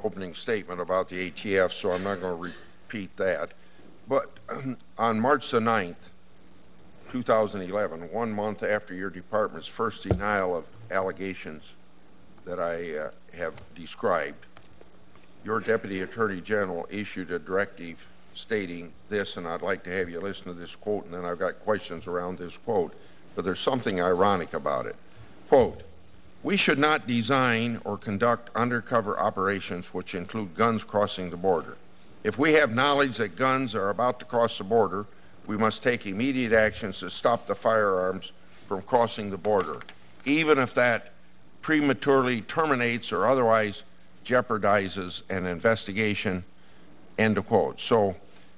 opening statement about the ATF, so I'm not going to repeat that. But on March the 9th, 2011, 1 month after your department's first denial of allegations that I have described, your Deputy Attorney General issued a directive stating this, and I'd like to have you listen to this quote, and then I've got questions around this quote, but there's something ironic about it. Quote, "We should not design or conduct undercover operations which include guns crossing the border. If we have knowledge that guns are about to cross the border, we must take immediate actions to stop the firearms from crossing the border, even if that prematurely terminates or otherwise jeopardizes an investigation," end of quote. So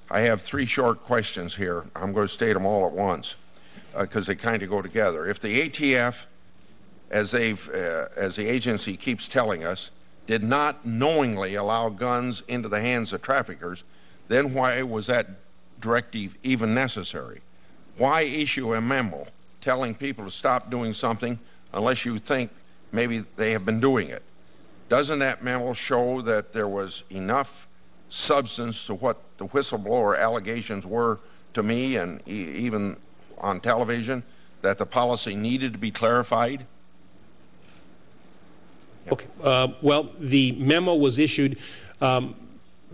I have 3 short questions here. I'm going to state them all at once because they kind of go together. If the ATF, as the agency keeps telling us, did not knowingly allow guns into the hands of traffickers, then why was that directive even necessary? Why issue a memo telling people to stop doing something unless you think maybe they have been doing it? Doesn't that memo show that there was enough substance to what the whistleblower allegations were to me and even on television that the policy needed to be clarified? Okay. Well, the memo was issued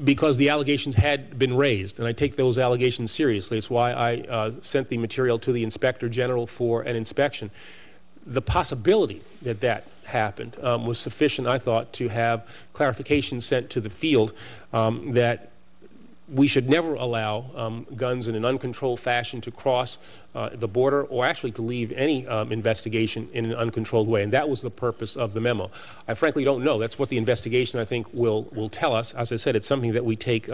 because the allegations had been raised, and I take those allegations seriously. It's why I sent the material to the Inspector General for an inspection. The possibility that that happened was sufficient, I thought, to have clarification sent to the field that we should never allow guns in an uncontrolled fashion to cross the border, or actually to leave any investigation in an uncontrolled way. And that was the purpose of the memo. I frankly don't know. That's what the investigation, I think, will tell us. As I said, it's something that we take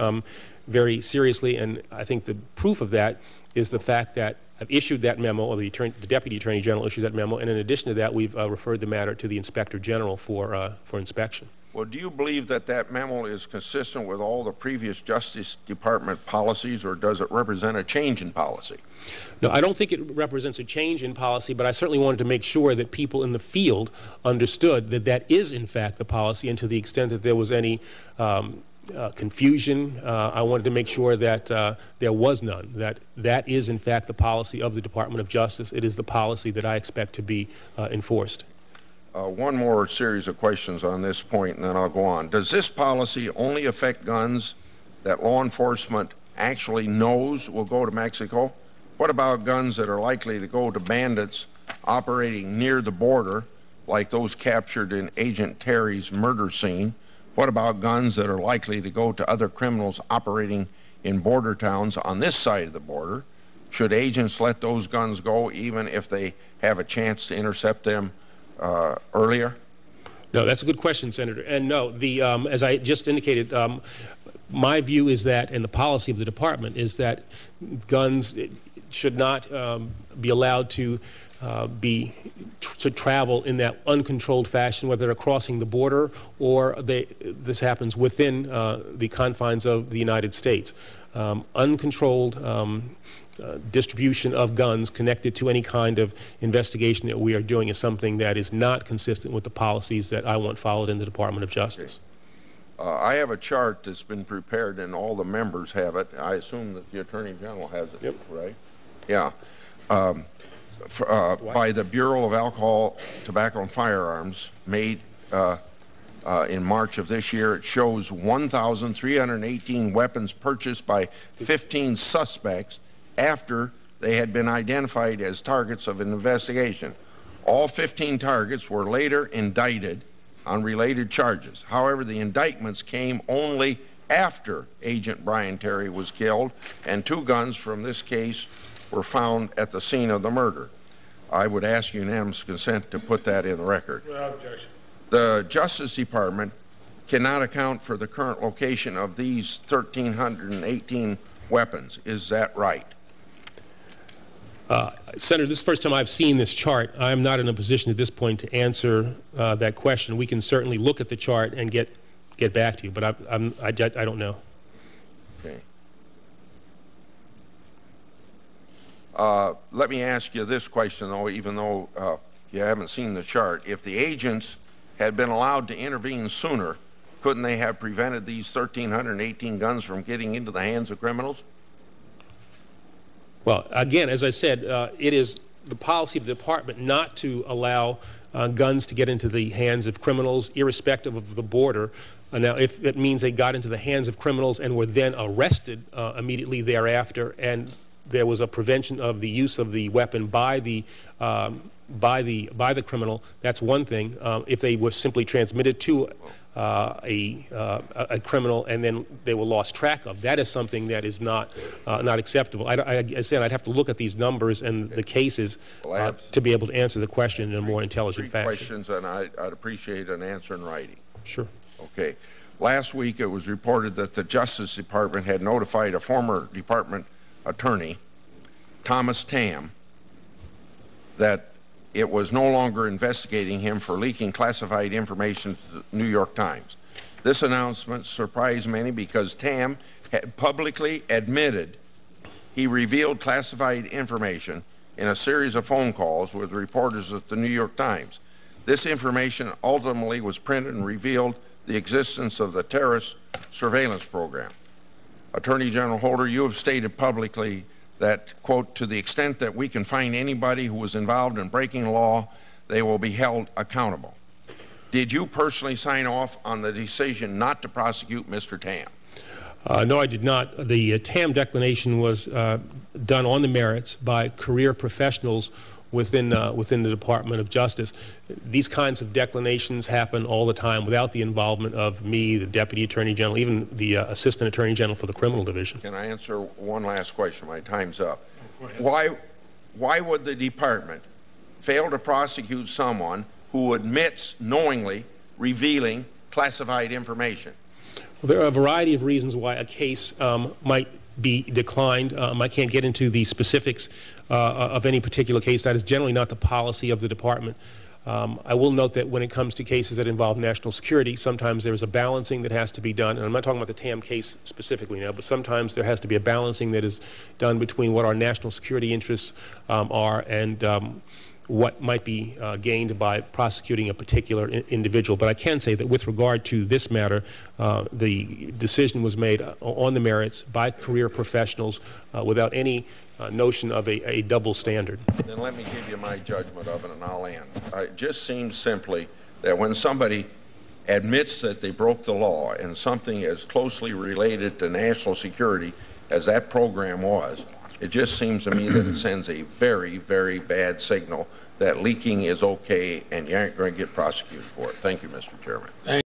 very seriously, and I think the proof of that is the fact that I've issued that memo, or the Deputy Attorney General issued that memo, and in addition to that, we've referred the matter to the Inspector General for inspection. Well, do you believe that that memo is consistent with all the previous Justice Department policies, or does it represent a change in policy? No, I don't think it represents a change in policy, but I certainly wanted to make sure that people in the field understood that that is, in fact, the policy, and to the extent that there was any confusion, I wanted to make sure that there was none, that that is, in fact, the policy of the Department of Justice. It is the policy that I expect to be enforced. One more series of questions on this point, and then I'll go on. Does this policy only affect guns that law enforcement actually knows will go to Mexico? What about guns that are likely to go to bandits operating near the border, like those captured in Agent Terry's murder scene? What about guns that are likely to go to other criminals operating in border towns on this side of the border? Should agents let those guns go even if they have a chance to intercept them earlier? No, that's a good question, Senator. And no, as I just indicated, my view is that, and the policy of the department is that guns should not be allowed to travel in that uncontrolled fashion, whether they're crossing the border or this happens within the confines of the United States. Uncontrolled distribution of guns connected to any kind of investigation that we are doing is something that is not consistent with the policies that I want followed in the Department of Justice. Okay. I have a chart that's been prepared, and all the members have it. I assume that the Attorney General has it, yep. Right? Yeah. By the Bureau of Alcohol, Tobacco, and Firearms, made in March of this year. It shows 1,318 weapons purchased by 15 suspects after they had been identified as targets of an investigation. All 15 targets were later indicted on related charges. However, the indictments came only after Agent Brian Terry was killed, and 2 guns from this case were found at the scene of the murder. I would ask unanimous consent to put that in the record. Without objection. The Justice Department cannot account for the current location of these 1,318 weapons. Is that right? Senator, this is the first time I've seen this chart. I'm not in a position at this point to answer that question. We can certainly look at the chart and get back to you, but I don't know. Okay. Let me ask you this question, though, even though you haven't seen the chart. If the agents had been allowed to intervene sooner, couldn't they have prevented these 1,318 guns from getting into the hands of criminals? Well, again, as I said, it is the policy of the department not to allow guns to get into the hands of criminals, irrespective of the border. Now, if that means they got into the hands of criminals and were then arrested immediately thereafter, and there was a prevention of the use of the weapon by the criminal, that's one thing. If they were simply transmitted to a criminal and then they were lost track of, that is something that is not acceptable. I said I'd have to look at these numbers and the cases to be able to answer the question in a more intelligent fashion. Questions, and I'd appreciate an answer in writing. Sure. Okay. Last week it was reported that the Justice Department had notified a former department attorney, Thomas Tam, that it was no longer investigating him for leaking classified information to the New York Times. This announcement surprised many because Tam had publicly admitted he revealed classified information in a series of phone calls with reporters at the New York Times. This information ultimately was printed and revealed the existence of the terrorist surveillance program. Attorney General Holder, you have stated publicly that, quote, to the extent that we can find anybody who was involved in breaking the law, they will be held accountable. Did you personally sign off on the decision not to prosecute Mr. Tam? No, I did not. The Tam declination was done on the merits by career professionals within the Department of Justice. These kinds of declinations happen all the time without the involvement of me, the Deputy Attorney General, even the Assistant Attorney General for the Criminal Division. Can I answer one last question? My time's up. Why would the department fail to prosecute someone who admits knowingly revealing classified information? Well, there are a variety of reasons why a case might be declined. I can't get into the specifics of any particular case. That is generally not the policy of the department. I will note that when it comes to cases that involve national security, sometimes there is a balancing that has to be done. And I'm not talking about the Tam case specifically now, but sometimes there has to be a balancing that is done between what our national security interests are and what might be gained by prosecuting a particular individual. But I can say that with regard to this matter, the decision was made on the merits by career professionals without any notion of a double standard. Then let me give you my judgment of it, and I'll end. It just seems simply that when somebody admits that they broke the law and something as closely related to national security as that program was, it just seems to me that it sends a very, very bad signal that leaking is okay and you aren't going to get prosecuted for it. Thank you, Mr. Chairman.